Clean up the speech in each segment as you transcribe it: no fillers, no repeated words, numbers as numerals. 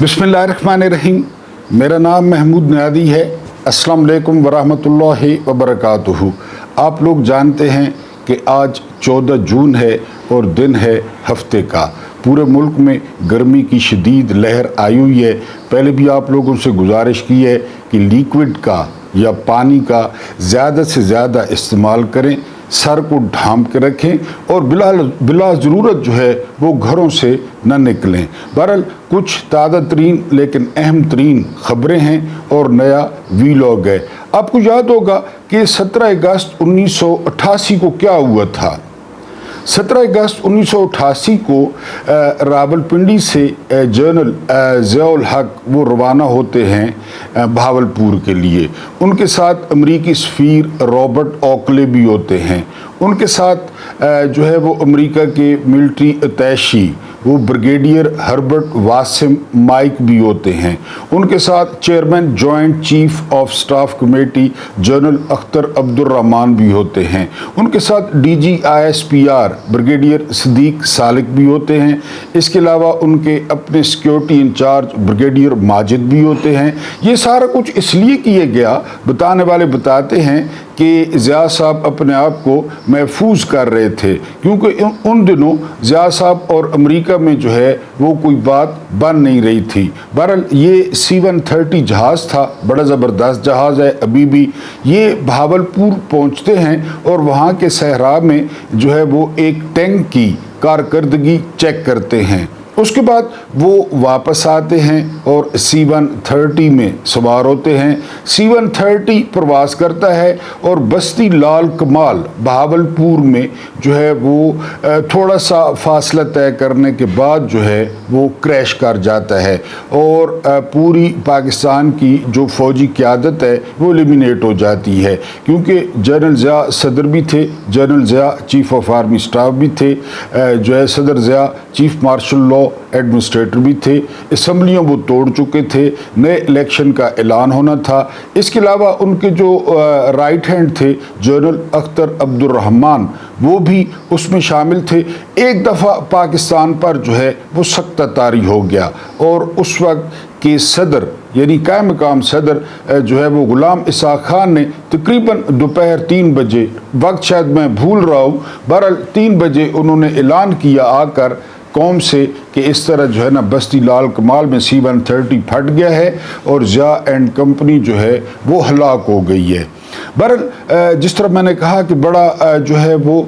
बिस्मिल्लाहिर्रहमानिर्रहीम। मेरा नाम महमूद नियादी है। अस्सलाम वालेकुम वरहमतुल्लाहि वबरकातुहू। आप लोग जानते हैं कि आज 14 जून है और दिन है हफ्ते का। पूरे मुल्क में गर्मी की शदीद लहर आई हुई है। पहले भी आप लोगों से गुजारिश की है कि लिक्विड का या पानी का ज़्यादा से ज़्यादा इस्तेमाल करें, सर को ढांप के रखें और बिला ज़रूरत जो है वो घरों से न निकलें। बहरहाल कुछ ताज़ा तरीन लेकिन अहम तरीन ख़बरें हैं और नया वीलॉग है। आपको याद होगा कि 17 अगस्त 1988 को क्या हुआ था। 17 अगस्त 1988 को रावलपिंडी से जनरल ज़ियाउल हक वो रवाना होते हैं भावलपुर के लिए। उनके साथ अमरीकी सफ़ीर रॉबर्ट ऑकले भी होते हैं। उनके साथ जो है वो अमेरिका के मिलिट्री अटैशी वो ब्रिगेडियर हर्बर्ट वासिम माइक भी होते हैं। उनके साथ chairman joint chief of staff committee general Akhtar Abdurrahman भी होते हैं। उनके साथ DGISPR ब्रिगेडियर सदीक सालिक भी होते हैं। इसके अलावा उनके अपने सिक्योरिटी इंचार्ज ब्रिगेडियर माजिद भी होते हैं। ये सारा कुछ इसलिए किया गया, बताने वाले बताते हैं कि ज़िया साहब अपने आप को महफूज कर रहे थे, क्योंकि उन दिनों ज़िया साहब और अमेरिका में जो है वो कोई बात बन नहीं रही थी। बहरहाल ये C-130 जहाज़ था, बड़ा ज़बरदस्त जहाज़ है। अभी भी ये भावलपुर पहुंचते हैं और वहाँ के सहरा में जो है वो एक टैंक की कारकर्दगी चेक करते हैं। उसके बाद वो वापस आते हैं और C-130 में सवार होते हैं। C-130 प्रवास करता है और बस्ती लाल कमाल भावलपुर में जो है वो थोड़ा सा फासला तय करने के बाद जो है वो क्रैश कर जाता है और पूरी पाकिस्तान की जो फ़ौजी क़यादत है वो एलिमिनेट हो जाती है, क्योंकि जनरल ज़िया सदर भी थे, general Zia chief of army staff भी थे, जो है सदर Zia chief martial law administrator भी थे। असम्बलियों वो तोड़ चुके थे, नए इलेक्शन का ऐलान होना था। इसके अलावा उनके जो राइट हैंड थे जनरल अख्तर अब्दुर्रहमान, वो भी उसमें शामिल थे। एक दफ़ा पाकिस्तान पर जो है वो सख्त तारी हो गया और उस वक्त के सदर यानी कायम मकाम सदर जो है वो गुलाम इसाक खान ने तकरीबन दोपहर 3 बजे, वक्त शायद मैं भूल रहा हूँ, बहरहाल 3 बजे उन्होंने ऐलान किया आकर कौम से कि इस तरह जो है ना बस्ती लाल कमाल में C-130 फट गया है और ज़िया एंड कंपनी जो है वो हलाक हो गई है। बहरहाल जिस तरह मैंने कहा कि बड़ा जो है वो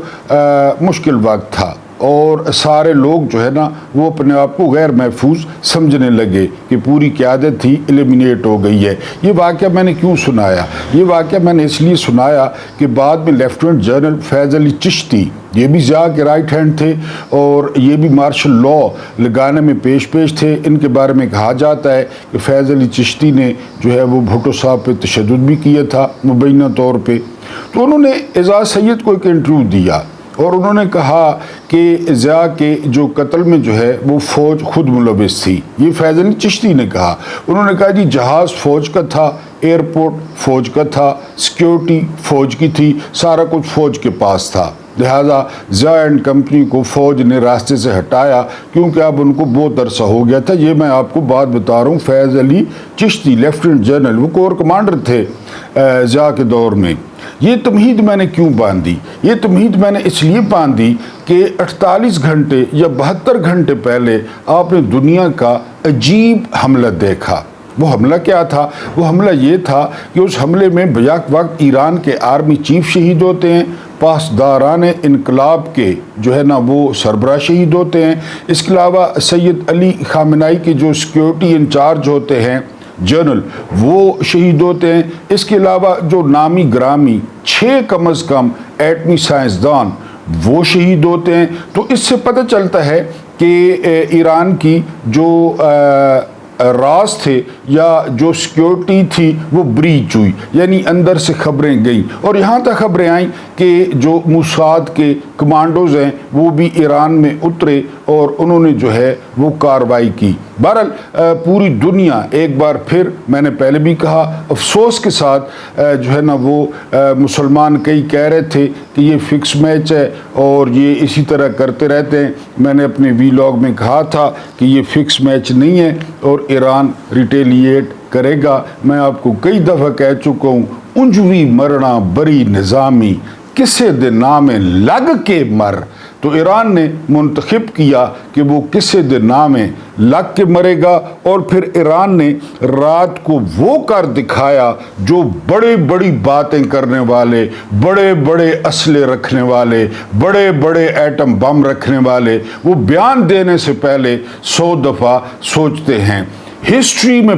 मुश्किल वक्त था और सारे लोग जो है ना वो अपने आप को गैर महफूज समझने लगे कि पूरी क़यादत थी एलिमिनेट हो गई है। ये वाक़या मैंने क्यों सुनाया? ये वाक़या मैंने इसलिए सुनाया कि बाद में लेफ्टिनेंट जनरल फैज़ अली चिश्ती, ये भी ज़िया के राइट हैंड थे और ये भी मार्शल लॉ लगाने में पेश थे। इनके बारे में कहा जाता है कि फैज़ अली चिश्ती ने जो है वो भुट्टो साहब पे तशद्दुद भी किया था मुबैना तौर पे। तो उन्होंने एजाज़ सैयद को एक इंटरव्यू दिया और उन्होंने कहा कि ज़िया के जो कत्ल में जो है वो फ़ौज खुद मुलविस थी। ये फैज़ अली चिश्ती ने कहा। उन्होंने कहा जी जहाज़ फ़ौज का था, एयरपोर्ट फ़ौज का था, सिक्योरिटी फ़ौज की थी, सारा कुछ फ़ौज के पास था। लिहाजा ज़िया एंड कंपनी को फ़ौज ने रास्ते से हटाया क्योंकि अब उनको बहुत अरसा हो गया था। ये मैं आपको बात बता रहा हूँ, फैज़ अली चिश्ती लेफ्टिनेंट जनरल वो कोर कमांडर थे ज़िया के दौर में। ये तमहीद मैंने क्यों बांधी? ये तमहीद मैंने इसलिए बांधी कि 48 घंटे या 72 घंटे पहले आपने दुनिया का अजीब हमला देखा। वो हमला क्या था? वो हमला ये था कि उस हमले में बैक वक्त ईरान के आर्मी चीफ शहीद होते हैं, पासदारान इनकलाब के जो है ना वो सरबराह शहीद होते हैं। इसके अलावा सैयद अली खामेनी के जो सिक्योरिटी इंचार्ज होते हैं जनरल, वो शहीद होते हैं। इसके अलावा जो नामी ग्रामी 6 कम अज़ कम एटमी साइंसदान वो शहीद होते हैं। तो इससे पता चलता है कि ईरान की जो राज थे या जो सिक्योरिटी थी वो ब्रीच हुई, यानी अंदर से खबरें गई और यहाँ तक खबरें आईं कि जो मुसाद के कमांडोज़ हैं वो भी ईरान में उतरे اور انہوں نے جو ہے وہ کارروائی کی۔ بہرحال پوری دنیا ایک بار پھر، میں نے پہلے بھی کہا، افسوس کے ساتھ جو ہے نا وہ مسلمان کئی کہہ رہے تھے کہ یہ فکس میچ ہے اور یہ اسی طرح کرتے رہتے ہیں۔ میں نے اپنے ویلاگ میں کہا تھا کہ یہ فکس میچ نہیں ہے اور ایران ریٹیلیٹ کرے گا۔ میں آپ کو کئی دفعہ کہہ چکا ہوں، انجوی مرنا بری نظامی، کسے دے نامے لگ کے مر۔ تو ایران نے منتخب کیا کہ وہ کسے دے نامے لگ کے مرے گا، اور پھر ایران نے رات کو وہ کر دکھایا جو بڑے بڑی باتیں کرنے والے، بڑے بڑے اسلحے رکھنے والے، بڑے بڑے ایٹم بم رکھنے والے، وہ بیان دینے سے پہلے 100 دفعہ سوچتے ہیں۔ ہسٹری میں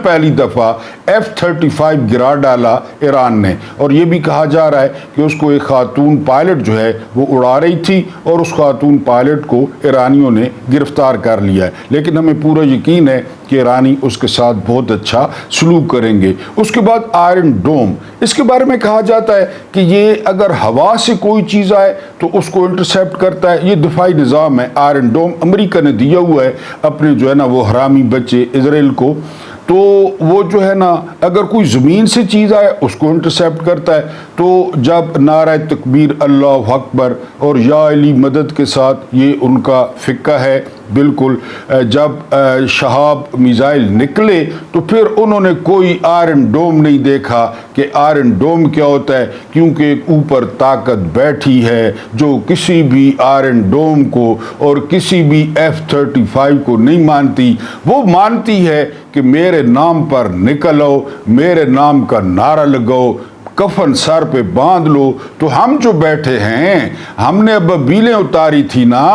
پہلی دفعہ F-35 گرا ڈالا ایران نے، اور یہ بھی کہا جا رہا ہے کہ اس کو ایک خاتون پائلٹ جو ہے وہ اڑا رہی تھی، اور اس خاتون پائلٹ کو ایرانیوں نے گرفتار کر لیا ہے۔ لیکن ہمیں پورا یقین ہے کہ ایرانی اس کے ساتھ بہت اچھا سلوک کریں گے۔ اس کے بعد آئرن ڈوم، اس کے بارے میں کہا جاتا ہے کہ یہ اگر ہوا سے کوئی چیز آئے تو اس کو انٹرسیپٹ کرتا ہے۔ یہ دفاعی نظام ہے آئرن ڈوم، امریکہ نے دیا ہوا ہے اپنے جو ہے نا وہ حرامی بچے اسرائیل کو۔ تو وہ جو ہے نا اگر کوئی زمین سے چیز آئے اس کو انٹرسیپٹ کرتا ہے۔ تو جب نعرہ تکبیر اللہ اکبر اور یا علی مدد کے ساتھ، یہ ان کا فقہ ہے بالکل، جب شہاب میزائل نکلے تو پھر انہوں نے کوئی آئرن ڈوم نہیں دیکھا کہ آئرن ڈوم کیا ہوتا ہے، کیونکہ اوپر طاقت بیٹھی ہے جو کسی بھی آئرن ڈوم کو اور کسی بھی F-35 کو نہیں مانتی۔ وہ مانتی ہے کہ میرے نام پر نکلو، میرے نام کا نعرہ لگاؤ، کفن سر پہ باندھ لو۔ تو ہم جو بیٹھے ہیں، ہم نے ابابیلیں اتاری تھی نا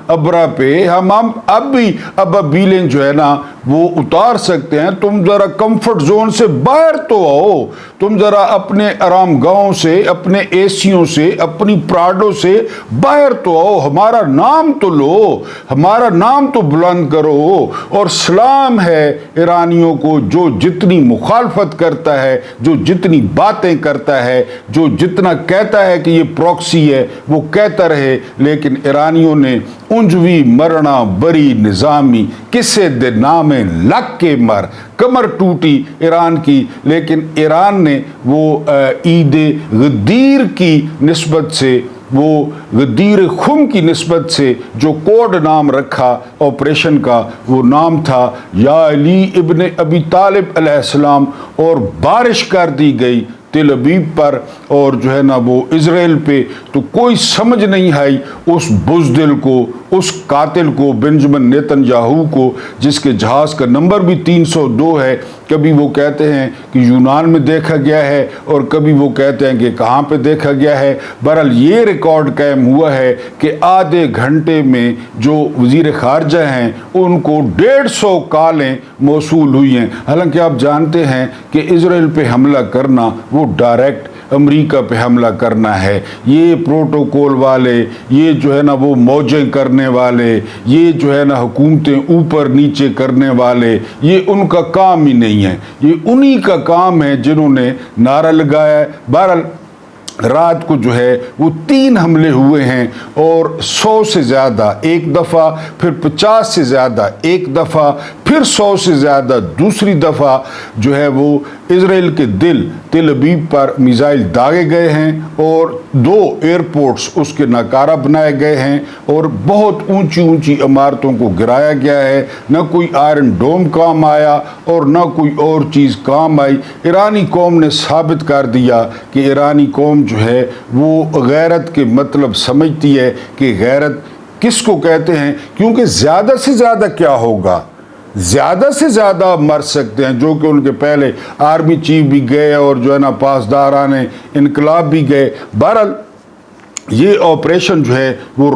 ابرا پہ، ہم اب بھی ابابیلیں جو ہے نا وہ اتار سکتے ہیں۔ تم ذرا کمفرٹ زون سے باہر تو آؤ، تم ذرا اپنے آرام گاہوں سے، اپنے اے سیوں سے، اپنی پراڈو سے باہر تو آؤ، ہمارا نام تو لو، ہمارا نام تو بلند کرو۔ اور سلام ہے ایرانیوں کو، جو جتنی مخالفت کرتا ہے، جو جتنی باتیں کرتا ہے، جو جتنا کہتا ہے کہ یہ پروکسی ہے وہ کہتا رہے، لیکن ایرانیوں نے انجوی مرنا بری نظامی، کسے دے نامے لگ کے مر، کمر ٹوٹی ایران کی۔ لیکن ایران نے وہ عید غدیر کی نسبت سے، وہ غدیر خم کی نسبت سے جو کوڈ نام رکھا آپریشن کا، وہ نام تھا یا علی ابن ابی طالب علیہ السلام، اور بارش کر دی گئی تل ابیب پر اور جو ہے نا وہ اسرائیل پہ۔ تو کوئی سمجھ نہیں آئی اس بزدل کو، اس قاتل کو، بنجمن نیتن یاہو کو، جس کے جہاز کا نمبر بھی 302 ہے۔ کبھی وہ کہتے ہیں کہ یونان میں دیکھا گیا ہے، اور کبھی وہ کہتے ہیں کہ کہاں پہ دیکھا گیا ہے۔ بہرحال یہ ریکارڈ قائم ہوا ہے کہ آدھے گھنٹے میں جو وزیر خارجہ ہیں ان کو 150 کالیں موصول ہوئی ہیں۔ حالانکہ آپ جانتے ہیں کہ اسرائیل پہ حملہ کرنا وہ ڈائریکٹ امریکہ پہ حملہ کرنا ہے۔ یہ پروٹوکول والے، یہ جو ہے نا وہ موجیں کرنے والے، یہ جو ہے نا حکومتیں اوپر نیچے کرنے والے، یہ ان کا کام ہی نہیں ہے۔ یہ انہی کا کام ہے جنہوں نے نعرہ لگایا ہے۔ بہرحال رات کو جو ہے وہ 3 حملے ہوئے ہیں، اور 100 سے زیادہ ایک دفعہ، پھر 50 سے زیادہ ایک دفعہ، پھر 100 سے زیادہ دوسری دفعہ جو ہے وہ اسرائیل کے دل تل ابیب پر میزائل داغے گئے ہیں، اور 2 ایئرپورٹس اس کے ناکارہ بنائے گئے ہیں، اور بہت اونچی اونچی عمارتوں کو گرایا گیا ہے۔ نہ کوئی آئرن ڈوم کام آیا اور نہ کوئی اور چیز کام آئی۔ ایرانی قوم نے ثابت کر دیا کہ ایرانی قوم جو ہے وہ غیرت کے مطلب سمجھتی ہے کہ غیرت کس کو کہتے ہیں، کیونکہ زیادہ سے زیادہ کیا ہوگا، زیادہ سے زیادہ مر سکتے ہیں، جو کہ ان کے پہلے آرمی چیف بھی گئے اور جو ہے نا پاسداران انقلاب بھی گئے۔ بہرحال یہ آپریشن جو ہے وہ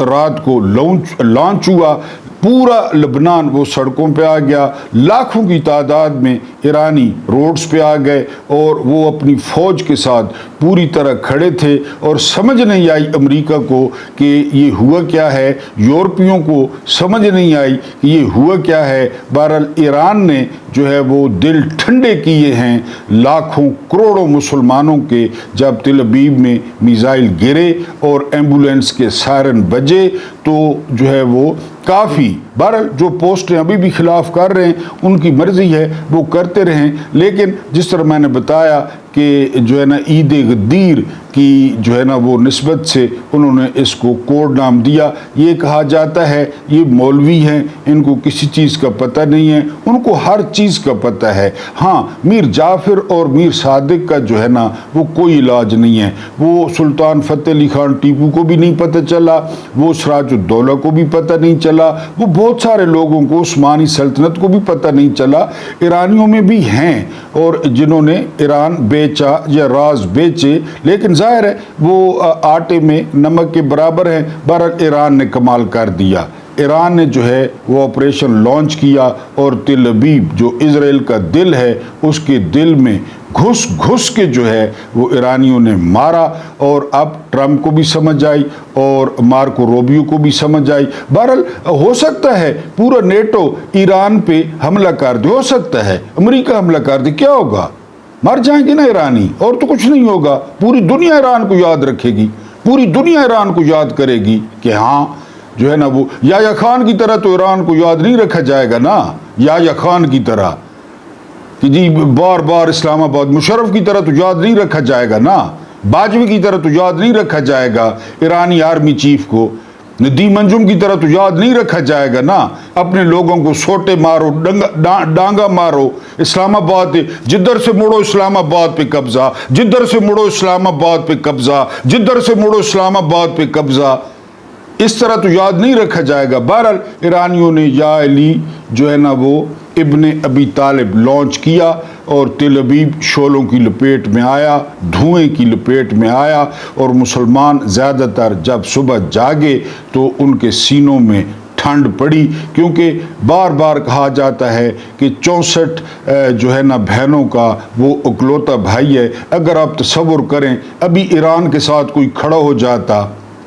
رات کو لانچ ہوا۔ पूरा लबनान वो सड़कों पे आ गया, लाखों की तादाद में ईरानी रोड्स पे आ गए और वो अपनी फ़ौज के साथ पूरी तरह खड़े थे और समझ नहीं आई अमेरिका को कि ये हुआ क्या है, यूरोपियों को समझ नहीं आई कि ये हुआ क्या है। बहरहाल ईरान ने जो है वो दिल ठंडे किए हैं लाखों करोड़ों मुसलमानों के, जब तिल अबीब में मिसाइल गिरे और एम्बुलेंस के सायरन बजे तो जो है वो काफ़ी। बहरहाल जो पोस्टें अभी भी खिलाफ कर रहे हैं उनकी मर्ज़ी है, वो करते रहें, लेकिन जिस तरह मैंने बताया कि जो है ना ईद गदीर की जो है ना वो निस्बत से उन्होंने इसको कोड नाम दिया। ये कहा जाता है ये मौलवी हैं, इनको किसी चीज़ का पता नहीं है, उनको हर चीज़ का पता है। हाँ, मीर जाफ़र और मीर सादिक का जो है ना वो कोई इलाज नहीं है। वो सुल्तान फ़तेह अली खान टीपू को भी नहीं पता चला, वो सिराजुद्दौला को भी पता नहीं चला, वो बहुत सारे लोगों को, उस्मानी सल्तनत को भी पता नहीं चला। ईरानियों में भी हैं और जिन्होंने ईरान बेचा या राज बेचे, लेकिन ज़ाहिर है वो आटे में नमक के बराबर हैं। बहरहाल ईरान ने कमाल कर दिया, ईरान ने जो है वो ऑपरेशन लॉन्च किया और तिल अबीब जो इज़राइल का दिल है उसके दिल में घुस घुस के जो है वो ईरानियों ने मारा। और अब ट्रंप को भी समझ आई और मार्को रूबियो को भी समझ आई। बहरहाल हो सकता है पूरा नेटो ईरान पे हमला कर दे, हो सकता है अमेरिका हमला कर दे, क्या होगा, मर जाएंगे ना ईरानी, और तो कुछ नहीं होगा। पूरी दुनिया ईरान को याद रखेगी, पूरी दुनिया ईरान को याद करेगी कि हाँ जो है ना वो याह्या खान की तरह तो ईरान को याद नहीं रखा जाएगा ना, याह्या खान की तरह कि जी बार बार इस्लामाबाद, मुशर्रफ की तरह तो याद नहीं रखा जाएगा ना, बाजवी की तरह तो याद नहीं रखा जाएगा ईरानी आर्मी चीफ को, नदीम अंजुम की तरह तो याद नहीं रखा जाएगा ना। अपने लोगों को सोटे मारो, डांगा मारो, इस्लामाबाद जिधर से मुड़ो इस्लामाबाद पे कब्जा, जिधर से मुड़ो इस्लामाबाद पे कब्जा, जिधर से मुड़ो इस्लामाबाद पे कब्जा, इस तरह तो याद नहीं रखा जाएगा। बहरहाल ईरानियों ने या अली जो है ना वो इब्ने अबी तालिब लॉन्च किया और तिल अबीब शोलों की लपेट में आया, धुएं की लपेट में आया और मुसलमान ज़्यादातर जब सुबह जागे तो उनके सीनों में ठंड पड़ी, क्योंकि बार बार कहा जाता है कि 64 जो है ना बहनों का वो इकलौता भाई है। अगर आप तसव्वुर करें अभी ईरान के साथ कोई खड़ा हो जाता,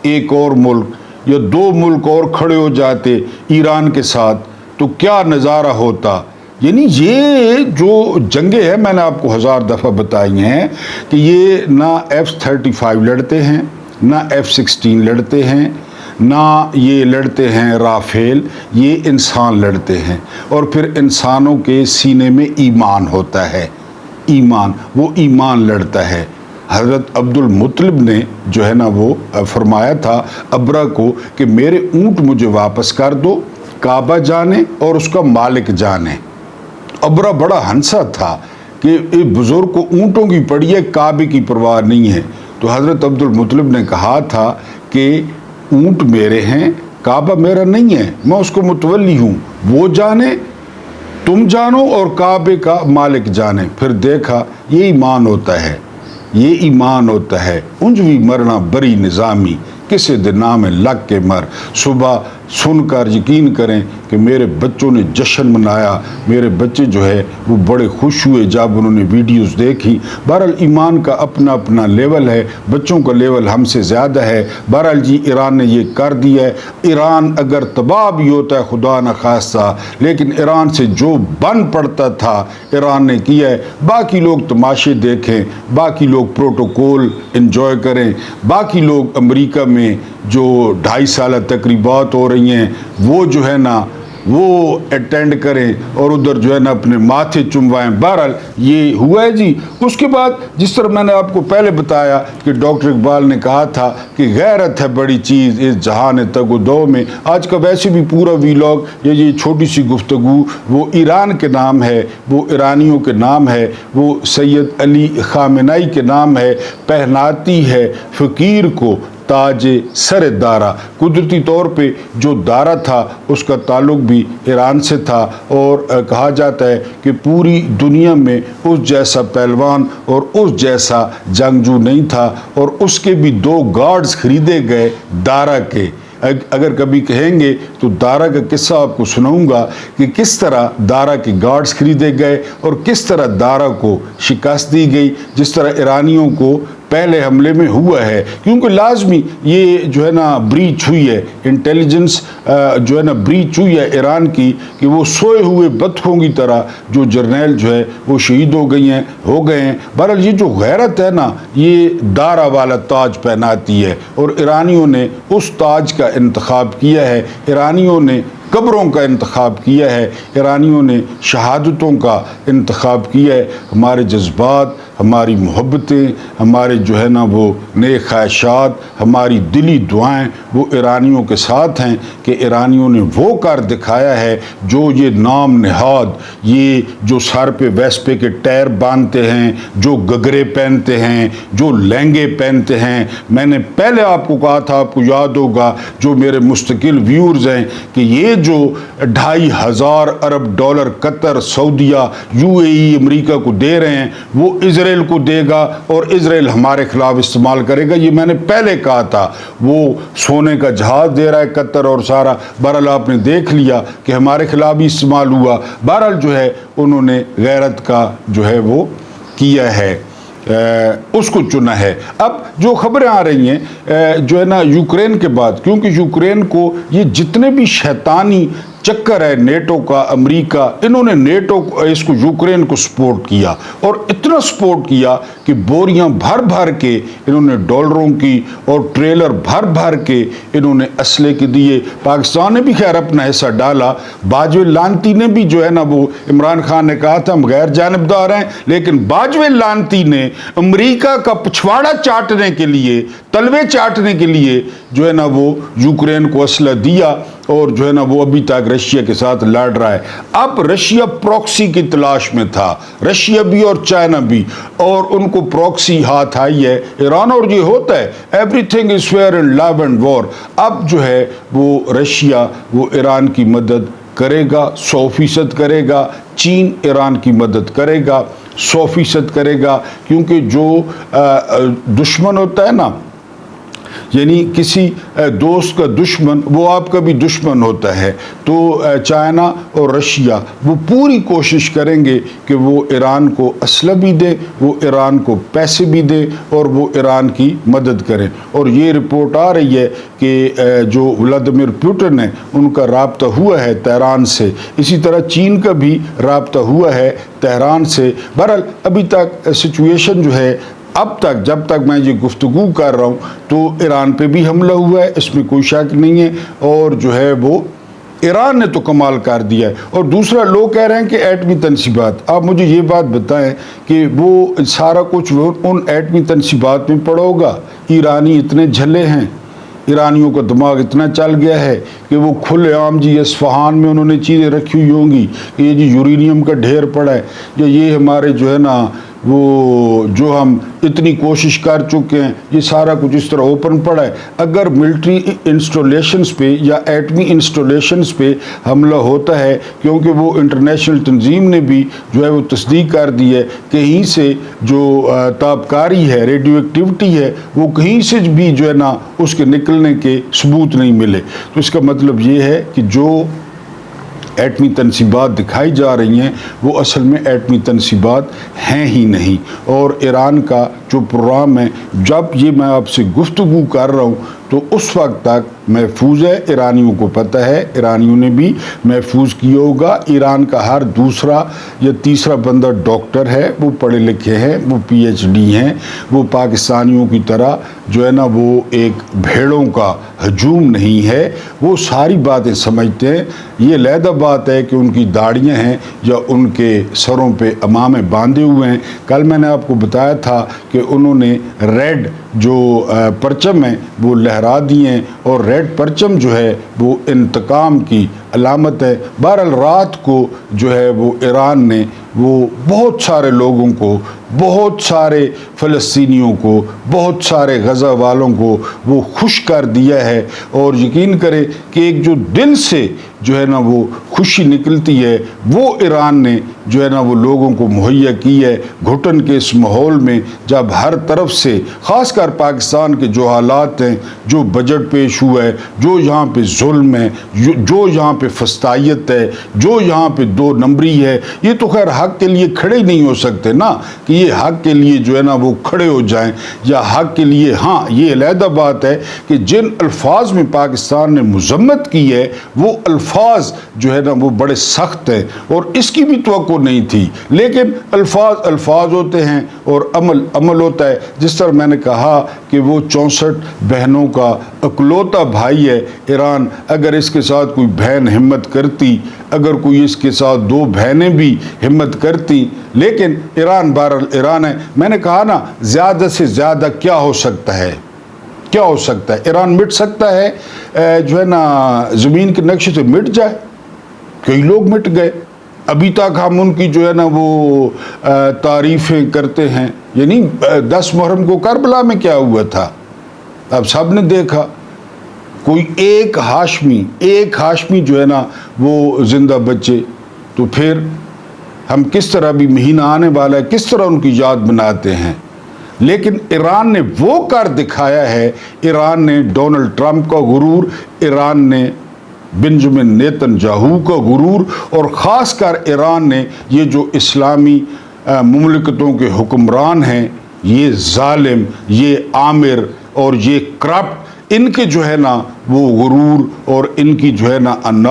एक और मुल्क या दो मुल्क और खड़े हो जाते ईरान के साथ, तो क्या नज़ारा होता। यानी ये जो जंगें हैं मैंने आपको 1000 दफ़ा बताई हैं कि ये ना F-35 लड़ते हैं, ना F-16 लड़ते हैं, ना ये लड़ते हैं राफेल, ये इंसान लड़ते हैं। और फिर इंसानों के सीने में ईमान होता है, ईमान, वो ईमान लड़ता है। हज़रत अब्दुल मुत्तलिब ने जो है ना वो फरमाया था अबरा को कि मेरे ऊँट मुझे वापस कर दो, काबा जाने और उसका मालिक जाने। अबरा बड़ा हंसा था कि इस बुज़ुर्ग को ऊँटों की पड़ी है, काबे की परवाह नहीं है। तो हज़रत अब्दुल मुत्तलिब ने कहा था कि ऊँट मेरे हैं, काबा मेरा नहीं है, मैं उसको मुतवल्ली हूँ, वो जाने, तुम जानो और काबे का मालिक जाने। फिर देखा ये ईमान होता है, ये ईमान होता है। उंजवी मरना बरी निज़ामी, किसी दिन नाम लग के मर। सुबह सुनकर यकीन करें कि मेरे बच्चों ने जश्न मनाया, मेरे बच्चे जो है वो बड़े खुश हुए जब उन्होंने वीडियोस देखी। बहरहाल ईमान का अपना अपना लेवल है, बच्चों का लेवल हमसे ज़्यादा है। बहरहाल जी ईरान ने ये कर दिया है। ईरान अगर तबाह भी होता है खुदा न खास्ता, लेकिन ईरान से जो बन पड़ता था ईरान ने किया है। बाकी लोग तमाशे देखें, बाकी लोग प्रोटोकॉल इंजॉय करें, बाकी लोग अमेरिका में जो 2.5 साल तकरीबात हो रही हैं वो जो है ना वो अटेंड करें और उधर जो है ना अपने माथे चुमवाएं। बहरहाल ये हुआ है जी। उसके बाद जिस तरह मैंने आपको पहले बताया कि डॉक्टर इकबाल ने कहा था कि गैरत है बड़ी चीज़ इस जहान तगुदो में। आज का वैसे भी पूरा वीलॉग ये छोटी सी गुफ्तगू वो ईरान के नाम है, वो ईरानियों के नाम है, वो सैयद अली खामेनाई के नाम है। पहनाती है फ़कीर को ताज सर दारा। कुदरती तौर पे जो दारा था उसका ताल्लुक भी ईरान से था और कहा जाता है कि पूरी दुनिया में उस जैसा पहलवान और उस जैसा जंगजू नहीं था और उसके भी 2 गार्ड्स खरीदे गए दारा के। اگر کبھی کہیں گے تو دارا کا قصہ آپ کو سناؤں گا کہ کس طرح دارا کے گارڈز خریدے گئے اور کس طرح دارا کو شکست دی گئی، جس طرح ایرانیوں کو پہلے حملے میں ہوا ہے، کیونکہ لازمی یہ جو ہے نا بریچ ہوئی ہے، انٹیلیجنس جو ہے نا بریچ ہوئی ہے ایران کی، کہ وہ سوئے ہوئے بطخوں کی طرح جو جرنیل جو ہے وہ شہید ہو گئے ہیں۔ بہرحال یہ جو غیرت ہے نا، یہ دارا والا تاج پہناتی ہے، اور ایرانیوں نے اس تاج کا انتخاب کیا ہے، ایرانیوں نے قبروں کا انتخاب کیا ہے، ایرانیوں نے شہادتوں کا انتخاب کیا ہے۔ ہمارے جذبات، ہماری محبتیں، ہمارے جو ہے نا وہ نیک خواہشات، ہماری دلی دعائیں وہ ایرانیوں کے ساتھ ہیں کہ ایرانیوں نے وہ کر دکھایا ہے جو یہ نام نہاد، یہ جو سر پہ ویسپے کے ٹائر باندھتے ہیں، جو گگرے پہنتے ہیں، جو لہنگے پہنتے ہیں۔ میں نے پہلے آپ کو کہا تھا، آپ کو یاد ہوگا جو میرے مستقل ویورز ہیں، کہ یہ جو 2,500 ارب ڈالر قطر، سعودیہ، UAE امریکہ کو دے رہے ہیں، وہ اسرائیل کو دے گا اور اسرائیل ہمارے خلاف استعمال کرے گا۔ یہ میں نے پہلے کہا تھا۔ وہ سونے کا جہاز دے رہا ہے قطر اور سارا، بہرحال آپ نے دیکھ لیا کہ ہمارے خلاف ہی استعمال ہوا۔ بہرحال جو ہے انہوں نے غیرت کا جو ہے وہ کیا ہے، اس کو چنا ہے۔ اب جو خبریں آ رہی ہیں جو ہے نا یوکرین کے بعد، کیونکہ یوکرین کو یہ جتنے بھی شیطانی چکر ہے نیٹو کا، امریکہ، انہوں نے نیٹو اس کو یوکرین کو سپورٹ کیا، اور اتنا سپورٹ کیا کہ بوریاں بھر بھر کے انہوں نے ڈالروں کی اور ٹریلر بھر بھر کے انہوں نے اسلحے کے دیے۔ پاکستان نے بھی خیر اپنا حصہ ڈالا۔ باجوہ لانتی نے بھی جو ہے نا وہ، عمران خان نے کہا تھا ہم غیر جانبدار ہیں، لیکن باجوہ لانتی نے امریکہ کا پچھواڑا چاٹنے کے لیے، تلوے چاٹنے کے لیے جو ہے نا وہ یوکرین کو اسلحہ دیا، اور جو ہے نا وہ ابھی تک رشیا کے ساتھ لڑ رہا ہے۔ اب رشیا پروکسی کی تلاش میں تھا، رشیا بھی اور چائنا بھی، اور ان کو پروکسی ہاتھ آئی ہے ایران، اور یہ ہوتا ہے everything is fair in love and war. اب جو ہے وہ رشیا وہ ایران کی مدد کرے گا، 100% کرے گا۔ چین ایران کی مدد کرے گا، 100% کرے گا، کیونکہ جو دشمن ہوتا ہے نا، یعنی کسی دوست کا دشمن وہ آپ کا بھی دشمن ہوتا ہے، تو چائنا اور رشیا وہ پوری کوشش کریں گے کہ وہ ایران کو اسلحہ بھی دے، وہ ایران کو پیسے بھی دے، اور وہ ایران کی مدد کریں۔ اور یہ رپورٹ آ رہی ہے کہ جو ولادیمیر پوٹن ہے ان کا رابطہ ہوا ہے تہران سے، اسی طرح چین کا بھی رابطہ ہوا ہے تہران سے۔ بہرحال ابھی تک سچویشن جو ہے، اب تک جب تک میں یہ گفتگو کر رہا ہوں تو ایران پہ بھی حملہ ہوا ہے، اس میں کوئی شک نہیں ہے، اور جو ہے وہ ایران نے تو کمال کر دیا ہے۔ اور دوسرا لوگ کہہ رہے ہیں کہ ایٹمی تنصیبات، آپ مجھے یہ بات بتائیں کہ وہ سارا کچھ ان ایٹمی تنصیبات میں پڑا ہوگا؟ ایرانی اتنے جھلے ہیں، ایرانیوں کا دماغ اتنا چل گیا ہے کہ وہ کھلے عام جی اصفہان میں انہوں نے چیزیں رکھی ہوئی ہوں گی کہ یہ جی یورینیم کا ڈھیر پڑا ہے، یا یہ ہمارے جو ہے نا وہ جو ہم اتنی کوشش کر چکے ہیں، یہ سارا کچھ اس طرح اوپن پڑا ہے۔ اگر ملٹری انسٹالیشنز پہ یا ایٹمی انسٹالیشنز پہ حملہ ہوتا ہے، کیونکہ وہ انٹرنیشنل تنظیم نے بھی جو ہے وہ تصدیق کر دی ہے، کہیں سے جو تابکاری ہے، ریڈیو ایکٹیویٹی ہے، وہ کہیں سے بھی جو ہے نا اس کے نکلنے کے ثبوت نہیں ملے، تو اس کا مطلب یہ ہے کہ جو ایٹمی تنصیبات دکھائی جا رہی ہیں وہ اصل میں ایٹمی تنصیبات ہیں ہی نہیں۔ اور ایران کا جو پروگرام ہے، جب یہ میں آپ سے گفتگو کر رہا ہوں تو اس وقت تک محفوظ ہے، ایرانیوں کو پتہ ہے، ایرانیوں نے بھی محفوظ کیا ہوگا۔ ایران کا ہر دوسرا یا تیسرا بندہ ڈاکٹر ہے، وہ پڑھے لکھے ہیں، وہ PhD ہیں، وہ پاکستانیوں کی طرح جو ہے نا وہ ایک بھیڑوں کا ہجوم نہیں ہے، وہ ساری باتیں سمجھتے ہیں۔ یہ علیحدہ بات ہے کہ ان کی داڑیاں ہیں یا ان کے سروں پہ امامے باندھے ہوئے ہیں۔ کل میں نے آپ کو بتایا تھا کہ انہوں نے ریڈ جو پرچم ہے وہ لہرا دیے ہیں، اور ریڈ پرچم جو ہے وہ انتقام کی علامت ہے۔ بہرحال رات کو جو ہے وہ ایران نے وہ بہت سارے لوگوں کو، بہت سارے فلسطینیوں کو، بہت سارے غزہ والوں کو وہ خوش کر دیا ہے، اور یقین کرے کہ ایک جو دل سے جو ہے نا وہ خوشی نکلتی ہے وہ ایران نے جو ہے نا وہ لوگوں کو مہیا کی ہے۔ گھٹن کے اس ماحول میں جب ہر طرف سے، خاص کر कर पाकिस्तान के जो हालात हैं, जो बजट पेश हुआ है, जो यहाँ पे जुल्म है, जो यहाँ पे फस्तायत है, जो यहाँ पे दो नंबरी है, ये तो खैर हक के लिए खड़े ही नहीं हो सकते ना कि ये हक के लिए जो है ना वो खड़े हो जाएं या हक के लिए। हाँ, ये अलहदा बात है कि जिन अल्फाज में पाकिस्तान ने मजम्मत की है वो अल्फाज जो है ना वो बड़े सख्त हैं और इसकी भी तवक्को नहीं थी, लेकिन अल्फाज अल्फाज होते हैं और अमल अमल होता है। जिस तरह मैंने कहा कि वो 64 बहनों का अकलौता भाई है ईरान, अगर इसके साथ कोई बहन हिम्मत करती, अगर कोई इसके साथ दो बहनें भी हिम्मत करती, लेकिन ईरान बहरहाल ईरान है। मैंने कहा ना, ज़्यादा से ज़्यादा क्या हो सकता है, क्या हो सकता है? ईरान मिट सकता है, जो है ना ज़मीन के नक्शे से मिट जाए। कई लोग मिट गए, अभी तक हम उनकी जो है ना वो तारीफ़ें करते हैं। यानी 10 मुहर्रम को करबला में क्या हुआ था, अब सब ने देखा। कोई एक हाशमी जो है ना वो ज़िंदा बचे, तो फिर हम किस तरह, भी महीना आने वाला है, किस तरह उनकी याद बनाते हैं। लेकिन ईरान ने वो कर दिखाया है, ईरान ने डोनाल्ड ट्रंप का गुरूर, ईरान ने बेंजामिन नेतन्याहू का गुरूर, और ख़ास कर ईरान ने ये जो इस्लामी मुमलिकतों के हुक्मरान हैं, ये जालिम, ये आमिर और ये करप्ट, इनके जो है ना वो गुरूर और इनकी जो है ना अना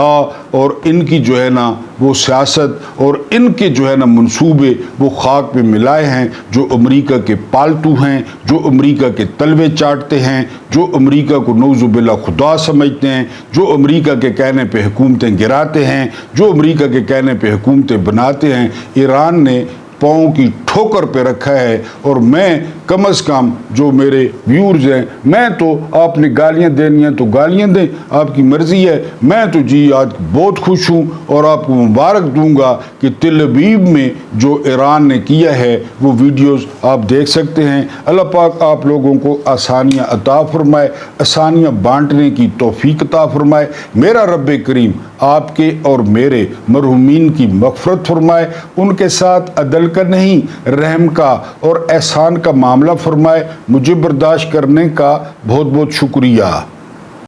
और इनकी जो है ना वो सियासत और इनके जो है ना मंसूबे वो खाक पे मिलाए हैं, जो अमेरिका के पालतू हैं, जो अमेरिका के तलवे चाटते हैं, जो अमेरिका को नौजुबिल्ला खुदा समझते हैं, जो अमेरिका के कहने पे हुकूमतें गिराते हैं, जो अमेरिका के कहने पे हुकूमतें बनाते हैं। ईरान ने पाँव की ठोकर पे रखा है। और मैं कम अज़ कम, जो मेरे व्यूअर्स हैं, मैं तो, आपने गालियां देनी हैं तो गालियां दें, आपकी मर्ज़ी है। मैं तो जी आज बहुत खुश हूँ और आपको मुबारक दूंगा कि तिल अबीब में जो ईरान ने किया है वो वीडियोस आप देख सकते हैं। अल्लाह पाक आप लोगों को आसानियाँ अता फरमाए, आसानियाँ बांटने की तौफीक अता फरमाए। मेरा रब करीम आपके और मेरे मरहुमीन की मग़फ़िरत फरमाए, उनके साथ अदल का नहीं रहम का और एहसान का मामला फरमाए। मुझे बर्दाश्त करने का बहुत बहुत शुक्रिया।